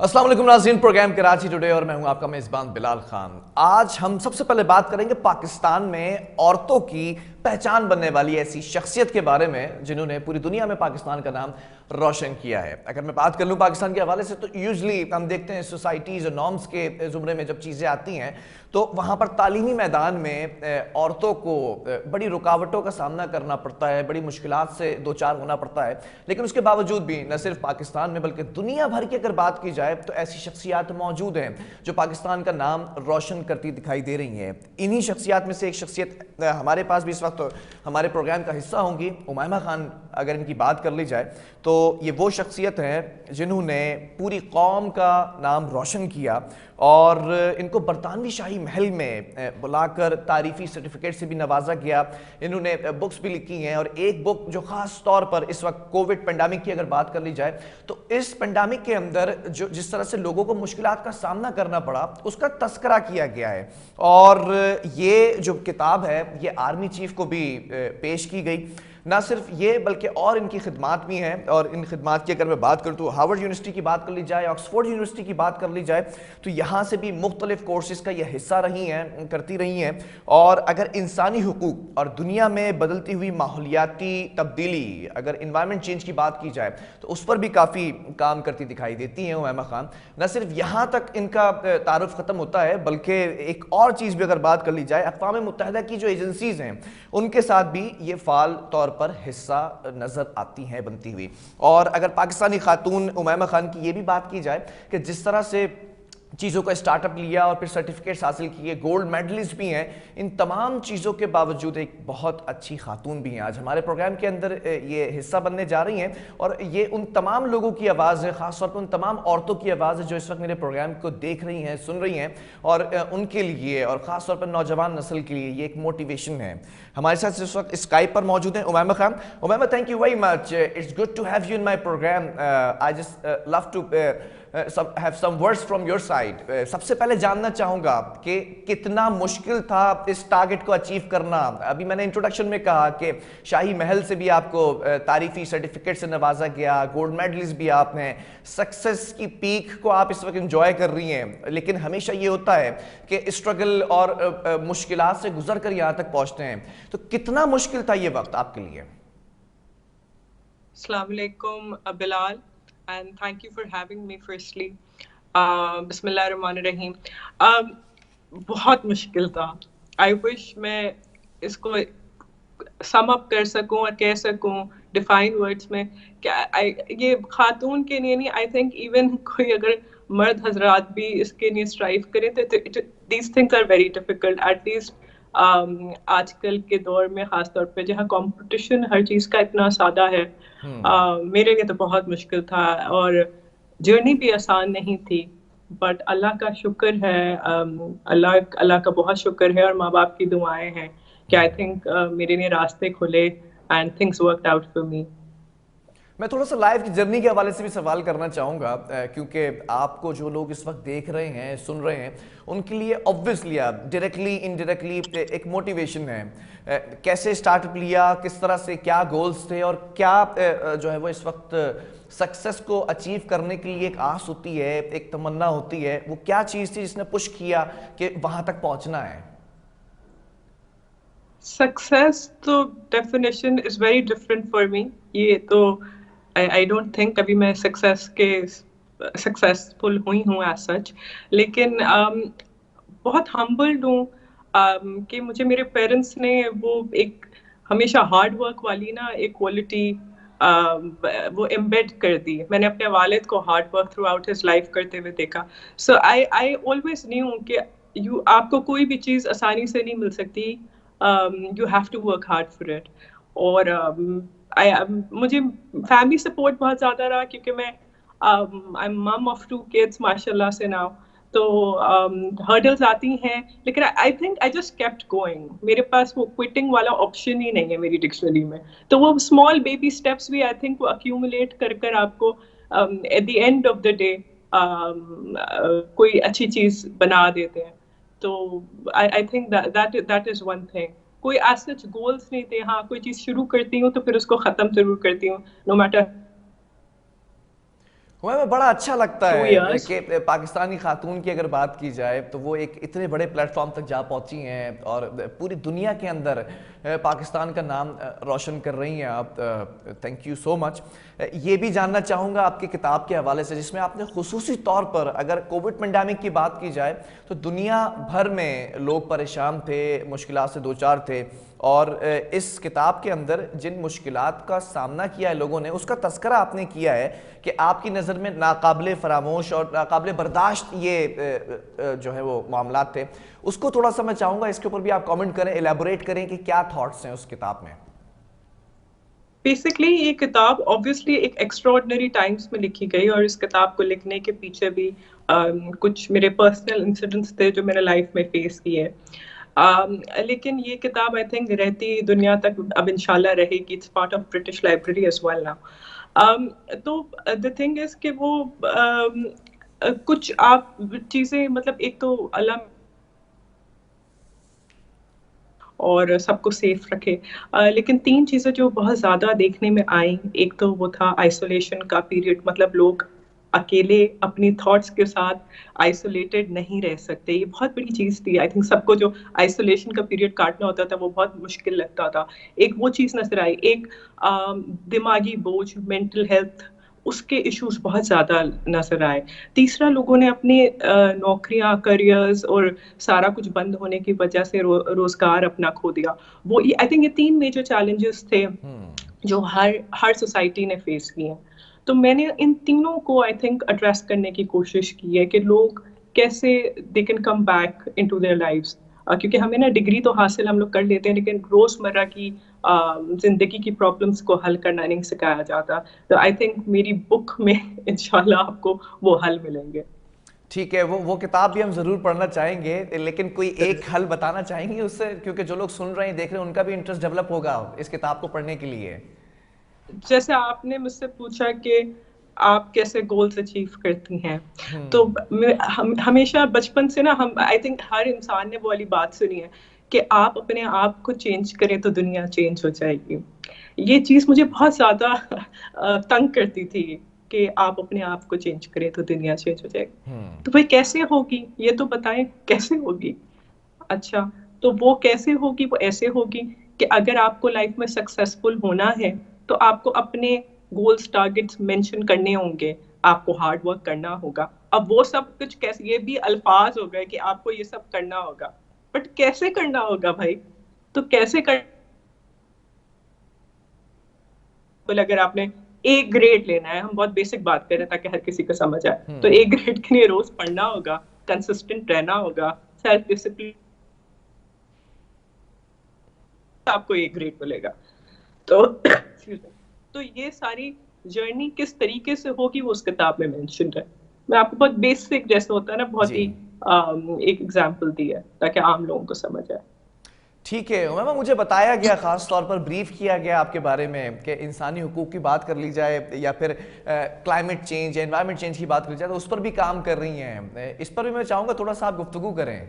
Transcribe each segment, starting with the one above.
अस्सलाम वालेकुम नाज़रीन, प्रोग्राम कराची टुडे और मैं हूं आपका मेज़बान बिलाल खान। आज हम सबसे पहले बात करेंगे पाकिस्तान में औरतों की पहचान बनने वाली ऐसी शख्सियत के बारे में जिन्होंने पूरी दुनिया में पाकिस्तान का नाम रोशन किया है। अगर मैं बात कर लूं पाकिस्तान के हवाले से तो यूजली हम देखते हैं सोसाइटीज़ और नॉर्म्स के ज़ुमरे में जब चीज़ें आती हैं तो वहाँ पर तालीमी मैदान में औरतों को बड़ी रुकावटों का सामना करना पड़ता है, बड़ी मुश्किलात से दो चार होना पड़ता है। लेकिन उसके बावजूद भी न सिर्फ पाकिस्तान में बल्कि दुनिया भर की अगर बात की जाए तो ऐसी शख्सियात मौजूद हैं जो पाकिस्तान का नाम रोशन करती दिखाई दे रही हैं। इन्हीं शख्सियात में से एक शख्सियत हमारे पास भी इस वक्त हमारे प्रोग्राम का हिस्सा होंगी, उमैमा खान। अगर इनकी बात कर ली जाए तो ये वो शख्सियत हैं जिन्होंने पूरी कौम का नाम रोशन किया और इनको बरतानवी शाही महल में बुलाकर तारीफ़ी सर्टिफिकेट से भी नवाजा गया। इन्होंने बुक्स भी लिखी हैं और एक बुक जो ख़ास तौर पर इस वक्त कोविड पेंडेमिक की अगर बात कर ली जाए तो इस पेंडेमिक के अंदर जो जिस तरह से लोगों को मुश्किलात का सामना करना पड़ा उसका तस्करा किया गया है। और ये जो किताब है ये आर्मी चीफ को भी पेश की गई। ना सिर्फ ये बल्कि और इनकी खिदमात भी हैं और इन खिदमात की अगर मैं बात करूँ तो हार्वर्ड यूनिवर्सिटी की बात कर ली जाए, ऑक्सफोर्ड यूनिवर्सिटी की बात कर ली जाए तो यहाँ से भी मुख्तलिफ कोर्सेज का यह हिस्सा रही हैं, करती रही हैं। और अगर इंसानी हुकूक और दुनिया में बदलती हुई माहौलियाती तब्दीली, अगर इन्वायरमेंट चेंज की बात की जाए तो उस पर भी काफ़ी काम करती दिखाई देती हैं उमैमा खान। न सिर्फ यहाँ तक इनका तारुफ ख़त्म होता है बल्कि एक और चीज़ भी अगर बात कर ली जाए, अक़वाम मुत्तहिदा की जो एजेंसीज़ हैं उनके साथ भी ये फ़ाल तौर पर हिस्सा नजर आती हैं बनती हुई। और अगर पाकिस्तानी खातून उमैमा खान की ये भी बात की जाए कि जिस तरह से चीज़ों का स्टार्टअप लिया और फिर सर्टिफिकेट्स हासिल किए, गोल्ड मेडलिस्ट भी हैं, इन तमाम चीज़ों के बावजूद एक बहुत अच्छी खातून भी हैं। आज हमारे प्रोग्राम के अंदर ये हिस्सा बनने जा रही हैं और ये उन तमाम लोगों की आवाज़ है, ख़ासतौर पर उन तमाम औरतों की आवाज़ है जो इस वक्त मेरे प्रोग्राम को देख रही हैं, सुन रही हैं। और उनके लिए और ख़ासतौर पर नौजवान नस्ल के लिए ये एक मोटिवेशन है। हमारे साथ इस वक्त स्काइप पर मौजूद हैं Umaima Khan. Umaima, thank you very much, it's good to have you in my programme. I just love to have some words from your side. सबसे पहले जानना चाहूँगा कि कितना मुश्किल था इस टारगेट को अचीव करना। अभी मैंने इंट्रोडक्शन में कहा कि शाही महल से भी आपको तारीफ़ी सर्टिफिकेट से नवाजा गया, गोल्ड मेडलिस्ट भी आपने, सक्सेस की पीक को आप इस वक्त एंजॉय कर रही हैं। लेकिन हमेशा ये होता है कि स्ट्रगल और मुश्किलात से गुजर कर यहाँ तक पहुँचते हैं, तो कितना मुश्किल था ये वक्त आपके लिए? अस्सलाम वालेकुम Bilal, and thank you for having me firstly. बिस्मिल्लाहिर्रहमानिर्रहीम। बहुत मुश्किल था। I wish मैं इसको सम अप कर सकूं और कह सकूं डिफाइन वर्ड्स में क्या ये खातून के लिए नहीं, आई थिंक इवन कोई अगर मर्द हजरात भी इसके लिए स्ट्राइव करें तो these things are very difficult. At least आजकल के दौर में खास तौर पे जहाँ कंपटीशन हर चीज़ का इतना सादा है, मेरे लिए तो बहुत मुश्किल था और जर्नी भी आसान नहीं थी। बट अल्लाह का शुक्र है, अल्लाह का बहुत शुक्र है और माँ बाप की दुआएं हैं कि आई थिंक मेरे लिए रास्ते खुले and things worked out for me. मैं थोड़ा सा लाइफ की जर्नी के हवाले से भी सवाल करना चाहूँगा क्योंकि आपको जो लोग इस वक्त देख रहे हैं, सुन रहे हैं, उनके लिए ऑब्वियसली आप डायरेक्टली इनडायरेक्टली एक मोटिवेशन है। कैसे स्टार्टअप लिया, किस तरह से, क्या गोल्स थे और क्या जो है वो इस वक्त सक्सेस को अचीव करने के लिए एक आस होती है, एक तमन्ना होती है, वो क्या चीज़ थी जिसने पुश किया कि वहाँ तक पहुँचना है? सक्सेस तो definition is very different for me. ये तो आई डोंट थिंक कभी मैं सक्सेसफुल हुई हूँ एज सच। लेकिन बहुत हम्बल्ड हूँ कि मुझे मेरे पेरेंट्स ने वो एक हमेशा हार्ड वर्क वाली ना एक क्वालिटी वो एम्बेड कर दी। मैंने अपने वालिद को hard work through out his life करते हुए देखा। सो आई ऑलवेज न्यू कि आपको कोई भी चीज़ आसानी से नहीं मिल सकती, you have to work hard for it. और मुझे फैमिली सपोर्ट बहुत ज़्यादा रहा क्योंकि मैं आई एम मम ऑफ 2 किड्स माशाल्लाह से नाउ। तो हर्डल्स आती हैं लेकिन I think I just kept going. मेरे पास वो क्विटिंग वाला ऑप्शन ही नहीं है मेरी डिक्शनरी में। तो वो स्मॉल बेबी स्टेप्स भी आई थिंक वो अक्यूमुलेट कर कर आपको at the end of the day कोई अच्छी चीज़ बना देते हैं। तो I think that is one thing. कोई एज सच गोल्स नहीं थे। हाँ, कोई चीज़ शुरू करती हूँ तो फिर उसको ख़त्म ज़रूर करती हूँ, नो मैटर। हमें बड़ा अच्छा लगता 2 है years. कि पाकिस्तानी खातून की अगर बात की जाए तो वो एक इतने बड़े प्लेटफॉर्म तक जा पहुंची हैं और पूरी दुनिया के अंदर पाकिस्तान का नाम रोशन कर रही हैं आप। Thank you so much. ये भी जानना चाहूँगा आपकी किताब के हवाले से, जिसमें आपने खुसूसी तौर पर अगर कोविड पेंडेमिक की बात की जाए तो दुनिया भर में लोग परेशान थे, मुश्किलात से दो चार थे, और इस किताब के अंदर जिन मुश्किलात का सामना किया है लोगों ने, उसका तस्करा आपने किया है कि आपकी नज़र में नाकाबिले फरामोश और नाकाबिले बर्दाश्त ये जो है वो मामलात थे। उसको थोड़ा सा मैं चाहूँगा इसके ऊपर भी आप कमेंट करें, एलैबोरेट करें कि क्या थॉट्स हैं उस किताब में। बेसिकली ये किताब ऑब्वियसली एक एक्स्ट्राऑर्डिनरी टाइम्स में लिखी गई, और इस किताब को लिखने के पीछे भी कुछ मेरे पर्सनल इंसिडेंट्स थे जो मैंने लाइफ में फेस किए। लेकिन ये किताब आई थिंक रहती दुनिया तक अब इंशाल्लाह रहेगी। It's part of British Library as well now. तो द थिंग इज कि वो कुछ आप चीज़ें, मतलब एक तो अल्लाह और सबको सेफ रखे, लेकिन 3 चीज़ें जो बहुत ज़्यादा देखने में आई, एक तो वो था आइसोलेशन का पीरियड, मतलब लोग अकेले अपनी थॉट्स के साथ आइसोलेटेड नहीं रह सकते। ये बहुत बड़ी चीज़ थी। आई थिंक सबको जो आइसोलेशन का पीरियड काटना होता था वो बहुत मुश्किल लगता था। एक वो चीज़ नज़र आई, एक दिमागी बोझ, मेंटल हेल्थ, उसके इश्यूज बहुत ज़्यादा नज़र आए। तीसरा, लोगों ने अपनी नौकरियाँ, करियर्स और सारा कुछ बंद होने की वजह से रोज़गार अपना खो दिया। वो आई थिंक ये 3 मेजर चैलेंजेस थे जो हर सोसाइटी ने फेस किए हैं। तो मैंने इन तीनों को आई थिंक एड्रेस करने की कोशिश की है कि लोग कैसे they can come back into their lives. क्योंकि हमें ना डिग्री तो हासिल हम लोग कर लेते हैं, लेकिन रोज़मर्रा की ज़िंदगी की प्रॉब्लम्स को हल करना नहीं सिखाया जाता। तो आई थिंक मेरी बुक में इंशाल्लाह आपको वो हल मिलेंगे। ठीक है, वो किताब भी हम ज़रूर पढ़ना चाहेंगे, लेकिन कोई एक हल बताना चाहेंगे उससे, क्योंकि जो लोग सुन रहे हैं, देख रहे हैं, उनका भी इंटरेस्ट डेवलप होगा इस किताब को पढ़ने के लिए। जैसे आपने मुझसे पूछा कि आप कैसे गोल्स अचीव करती हैं, तो हम हमेशा बचपन से ना, हम आई थिंक हर इंसान ने वो वाली बात सुनी है कि आप अपने आप को चेंज करें तो दुनिया चेंज हो जाएगी। ये चीज़ मुझे बहुत ज़्यादा तंग करती थी कि आप अपने आप को चेंज करें तो दुनिया चेंज हो जाएगी। तो भाई कैसे होगी, ये तो बताएं कैसे होगी। अच्छा, तो वो कैसे होगी? वो ऐसे होगी कि अगर आपको लाइफ में सक्सेसफुल होना है तो आपको अपने गोल्स, टारगेट्स मेंशन करने होंगे, आपको हार्ड वर्क करना होगा। अब वो सब कुछ कैसे, ये भी अल्फाज हो गए कि आपको ये सब करना होगा, बट कैसे करना होगा भाई? तो कैसे कर, अगर आपने ए ग्रेड लेना है, हम बहुत बेसिक बात कर रहे हैं ताकि हर किसी को समझ आए, तो ए ग्रेड के लिए रोज पढ़ना होगा, कंसिस्टेंट रहना होगा, सेल्फ डिसिप्लिन, आपको ए ग्रेड मिलेगा। तो तो ये सारी जर्नी किस तरीके से होगी वो उस किताब में मेंशन है। मैं आपको बहुत बेसिक, जैसे होता है ना, बहुत जी, ही एक एग्जांपल दी है ताकि आम लोगों को समझ आए। ठीक है उमैमा, मुझे बताया गया, ख़ास तौर पर ब्रीफ किया गया आपके बारे में कि इंसानी हुकूक की बात कर ली जाए या फिर क्लाइमेट चेंज, एनवायरनमेंट चेंज की बात कर ली जाए, तो उस पर भी काम कर रही हैं। इस पर भी मैं चाहूँगा थोड़ा सा आप गुफ्तगू करें।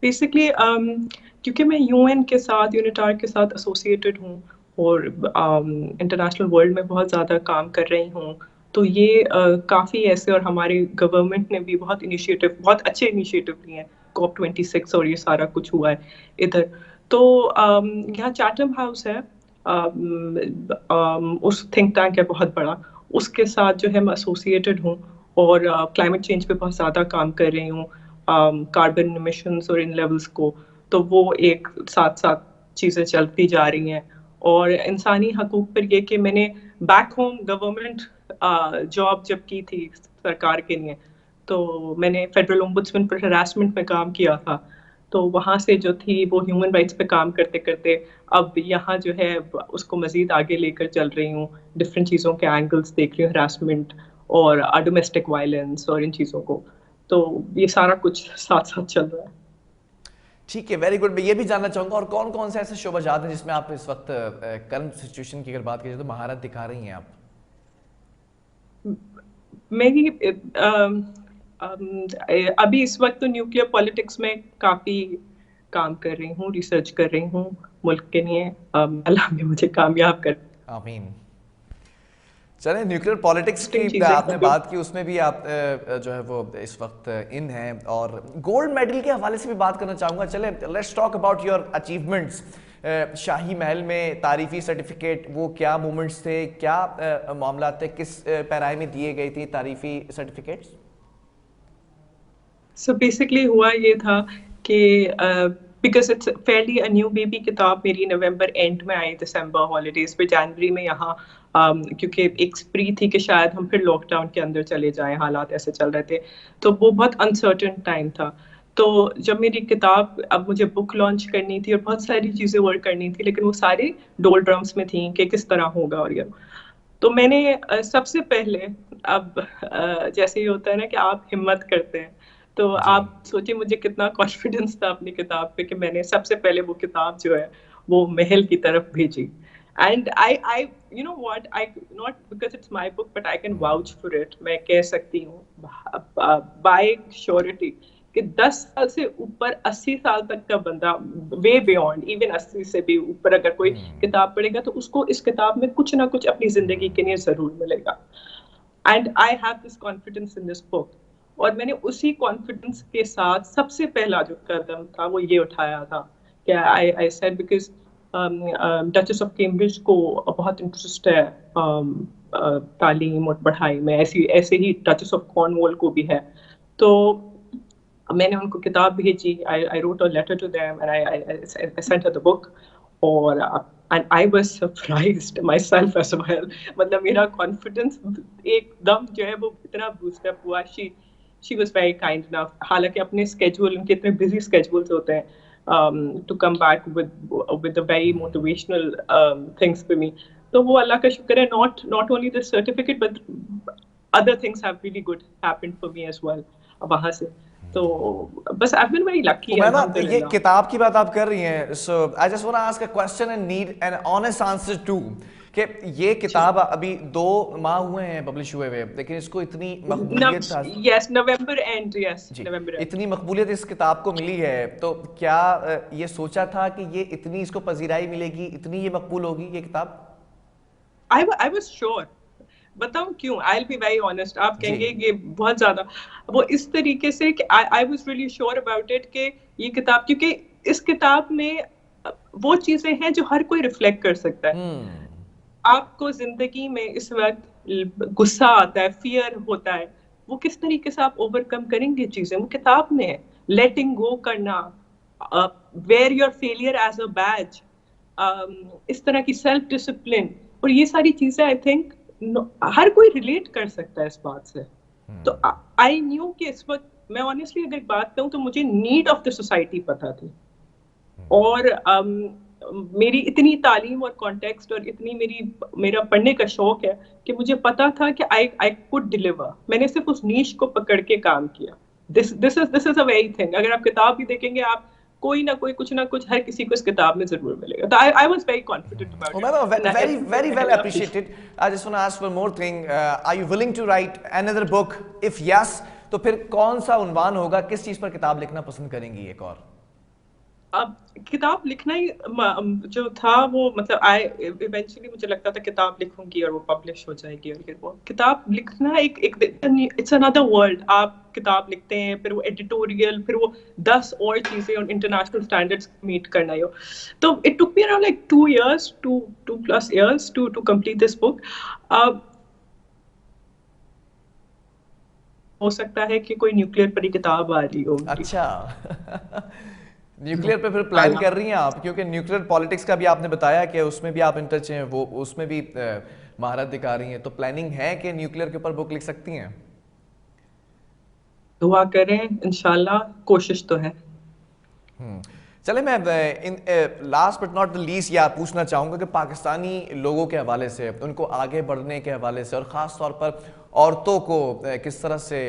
बेसिकली क्योंकि मैं यूएन के साथ, यूनिटार के साथ एसोसिएटेड हूँ और इंटरनेशनल वर्ल्ड में बहुत ज़्यादा काम कर रही हूँ, तो ये काफ़ी ऐसे, और हमारे गवर्नमेंट ने भी बहुत इनिशिएटिव, बहुत अच्छे इनिशिएटिव लिए हैं। COP26 और ये सारा कुछ हुआ है इधर। तो यहाँ चैटम हाउस है, उस थिंक टैंक है बहुत बड़ा, उसके साथ जो है मैं एसोसिएटेड हूँ और क्लाइमेट चेंज पे बहुत ज़्यादा काम कर रही हूँ, कार्बन इमिशंस और इन लेवल्स को। तो वो एक साथ साथ चीज़ें चलती जा रही हैं। और इंसानी हकूक पर ये कि मैंने बैक होम गवर्नमेंट जॉब जब की थी सरकार के लिए, तो मैंने फेडरल ओम्बुड्समैन पर हरासमेंट में काम किया था। तो वहाँ से जो थी वो ह्यूमन राइट्स पे काम करते करते अब यहाँ जो है उसको मज़ीद आगे लेकर चल रही हूँ, डिफरेंट चीज़ों के एंगल्स देख रही हूँ, हरासमेंट और डोमेस्टिक वायलेंस और इन चीज़ों को। तो ये सारा कुछ साथ साथ चल रहा है। ठीक है, वेरी गुड। मैं ये भी जानना चाहूँगा, और कौन कौन से ऐसे शोबाजात हैं जिसमें आप इस वक्त करंट सिचुएशन की अगर बात की जाए तो महारत दिखा रही हैं आप? मेरी अभी इस वक्त तो न्यूक्लियर पॉलिटिक्स में काफ़ी काम कर रही हूँ, रिसर्च कर रही हूँ मुल्क के लिए। अल्लाह ने मुझे कामयाब कर। आमीन। चले, न्यूक्लियर पॉलिटिक्स की चीजें आपने हैं जो बात की, उसमें भी आप जो है वो इस वक्त इन हैं, और गोल्ड मेडल के हवाले से भी बात करना चाहूँगा। चले, let's talk about your achievements. शाही महल में तारीफी सर्टिफिकेट, वो क्या मोमेंट्स थे, क्या मामला थे, किस पैराए में दिए गई थी तारीफी सर्टिफिकेट्स? सो बेसिकली हुआ ये था कि because it's Fairlie a new baby, किताब मेरी नवंबर एंड में आई, दिसंबर हॉलीडेज पे, जनवरी में यहाँ क्योंकि एक स्प्री थी कि शायद हम फिर लॉकडाउन के अंदर चले जाएं, हालात ऐसे चल रहे थे, तो वो बहुत अनसर्टेन टाइम था। तो जब मेरी किताब, अब मुझे बुक लॉन्च करनी थी और बहुत सारी चीज़ें और करनी थी, लेकिन वो सारी डोल ड्रम्स में थी कि किस तरह होगा। और ये तो मैंने सबसे पहले, अब जैसे ही होता है ना कि आप हिम्मत करते हैं, तो जी। आप सोचिए मुझे कितना कॉन्फिडेंस था अपनी किताब पे कि मैंने सबसे पहले वो किताब जो है वो महल की तरफ भेजी। And I you know what, I not because it's my book but I can vouch for it, मैं कह सकती हूँ बाय श्योरिटी कि 10 साल से ऊपर, 80 साल तक का बंदा, वे बियॉन्ड इवन 80 से भी ऊपर अगर कोई किताब पढ़ेगा तो उसको इस किताब में कुछ ना कुछ अपनी जिंदगी के लिए जरूर मिलेगा। And I have this confidence in this book. और मैंने उसी कॉन्फिडेंस के साथ सबसे पहला जो कदम था वो ये उठाया था कि I said, because duchess of Cambridge को बहुत इंटरेस्ट है तालीम और पढ़ाई में, ऐसी ऐसे ही डचेस ऑफ कॉर्नवॉल को भी है। तो मैंने उनको किताब भेजी, I wrote a letter to them and I sent her the book. और and I was surprised myself as well, मतलब मेरा कॉन्फिडेंस एकदम जो है वो इतना बूस्ट अप हुआ। She was very kind enough, हालांकि अपने स्केड्यूल, उनके इतने बिजी स्केड्यूल्स होते हैं, to come back with the very motivational things for me. तो वो अल्लाह का शुक्र है, not only the certificate but other things have really good happened for me as well वहां से। तो बस I've been very lucky, Umaima, ये अल्हम्दुलिल्लाह। किताब की बात आप कर रही हैं, so I just want to ask a question and need an honest answer to, कि ये जी। किताब अभी 2 माह हुए हैं पब्लिश हुए हुए, लेकिन इसको इतनी मकबूलियत यस, नवंबर एंड, यस जी, नवंबर एंड। इतनी मकबूलियत इस किताब को मिली है, तो क्या ये सोचा था कि ये इतनी इसको पजीराई मिलेगी, इतनी ये मकबूल होगी ये किताब? I was sure। बताऊं क्यों? I'll be very honest। आप जी। कहेंगे ये बहुत ज्यादा, वो इस तरीके से कि I was really sure about it कि ये किताब, क्योंकि इस किताब में वो चीजें हैं जो हर कोई रिफ्लेक्ट कर सकता है। हम्म। आपको जिंदगी में इस वक्त गुस्सा आता है, फियर होता है, वो किस तरीके से आप ओवरकम करेंगे चीजें, वो किताब में है। लेटिंग गो करना, wear your failure as a badge, इस तरह की सेल्फ डिसिप्लिन, और ये सारी चीजें आई थिंक हर कोई रिलेट कर सकता है इस बात से। तो आई न्यू कि इस वक्त, मैं ऑनेस्टली अगर बात करूं तो मुझे नीड ऑफ द सोसाइटी पता थी। और मेरी इतनी तालीम और कॉन्टेक्स्ट और इतनी मेरा पढ़ने का शौक है कि मुझे पता था कि आई कुड डिलीवर। मैंने सिर्फ उस नीश को पकड़ के काम किया। This is a very thing. अगर आप किताब भी देखेंगे, आप कोई ना कोई, कुछ ना कुछ, हर किसी को इस किताब में जरूर मिलेगा। तो I was very confident about Umema, it. very well appreciated. I just want to ask one more thing. Are you willing to write another book? If yes, तो फिर कौन सा उन्वान होगा, किस चीज पर किताब लिखना पसंद करेंगी एक और? अब किताब लिखना ही जो था वो, मतलब आई इवेंचुअली मुझे लगता था किताब लिखूंगी और वो पब्लिश हो जाएगी, और फिर वो किताब लिखना एक एक इट्स अनदर वर्ल्ड। आप किताब लिखते हैं, फिर वो एडिटोरियल, फिर वो 10 और चीजें और इंटरनेशनल स्टैंडर्ड्स मीट करना ही हो। तो it took me around like 2 years to complete this book. हो सकता है कि कोई न्यूक्लियर पर ही किताब आ रही हो। अच्छा। न्यूक्लियर पे फिर प्लान कर रही हैं आप, क्योंकि न्यूक्लियर पॉलिटिक्स का भी आपने बताया कि उसमें भी आप इंटच हैं, वो उसमें भी महारत दिखा रही हैं, तो प्लानिंग है कि न्यूक्लियर के ऊपर बुक लिख सकती हैं? दुआ करें, इंशाल्लाह, कोशिश तो है। चले, मैं in last but not the least ये पूछना चाहूँगा कि पाकिस्तानी लोगों के हवाले से, उनको आगे बढ़ने के हवाले से, और ख़ास तौर पर औरतों को किस तरह से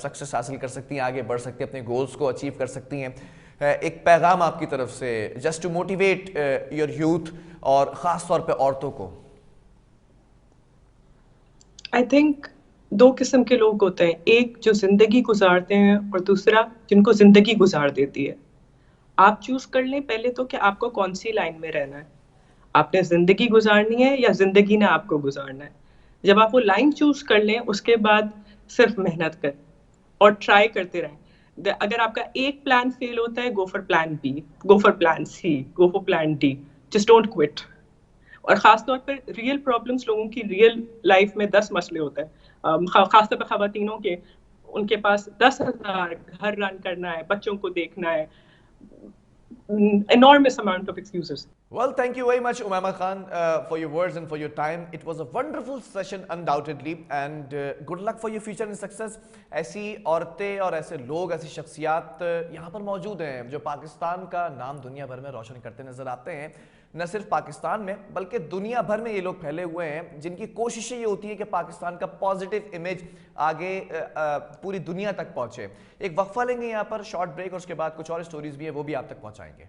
सक्सेस हासिल कर सकती हैं, आगे बढ़ सकती हैं, अपने गोल्स को अचीव कर सकती हैं, एक पैगाम आपकी तरफ से just to motivate your youth और ख़ास तौर पे औरतों को। आई थिंक 2 किस्म के लोग होते हैं, एक जो जिंदगी गुजारते हैं और दूसरा जिनको जिंदगी गुजार देती है। आप चूज कर लें पहले तो कि आपको कौन सी लाइन में रहना है। आपने जिंदगी गुजारनी है या जिंदगी ने आपको गुजारना है। जब आप वो लाइन चूज कर लें उसके बाद सिर्फ मेहनत करें और ट्राई करते रहें। अगर आपका एक प्लान फेल होता है, go for plan B, go for plan C, go for plan D, just don't quit. और खासतौर पर रियल प्रॉब्लम्स, लोगों की रियल लाइफ में 10 मसले होते हैं, खासतौर पर खवातीनों के, उनके पास 10,000 घर रन करना है, बच्चों को देखना है, enormous amount of excuses. Well, thank you very much, Umaima Khan, for your words and for your time. It was a wonderful session, undoubtedly, and good luck for your future and success. ऐसी औरतें और ऐसे लोग, ऐसी शख्सियात यहाँ पर मौजूद हैं जो पाकिस्तान का नाम दुनिया भर में रोशन करते नजर आते हैं। न सिर्फ पाकिस्तान में बल्कि दुनिया भर में ये लोग फैले हुए हैं, जिनकी कोशिशें ये होती है कि पाकिस्तान का पॉजिटिव इमेज आगे पूरी दुनिया तक पहुंचे। एक वक्फा लेंगे यहाँ पर, शॉर्ट ब्रेक, और उसके बाद कुछ और स्टोरीज भी है वो भी आप तक पहुंचाएंगे।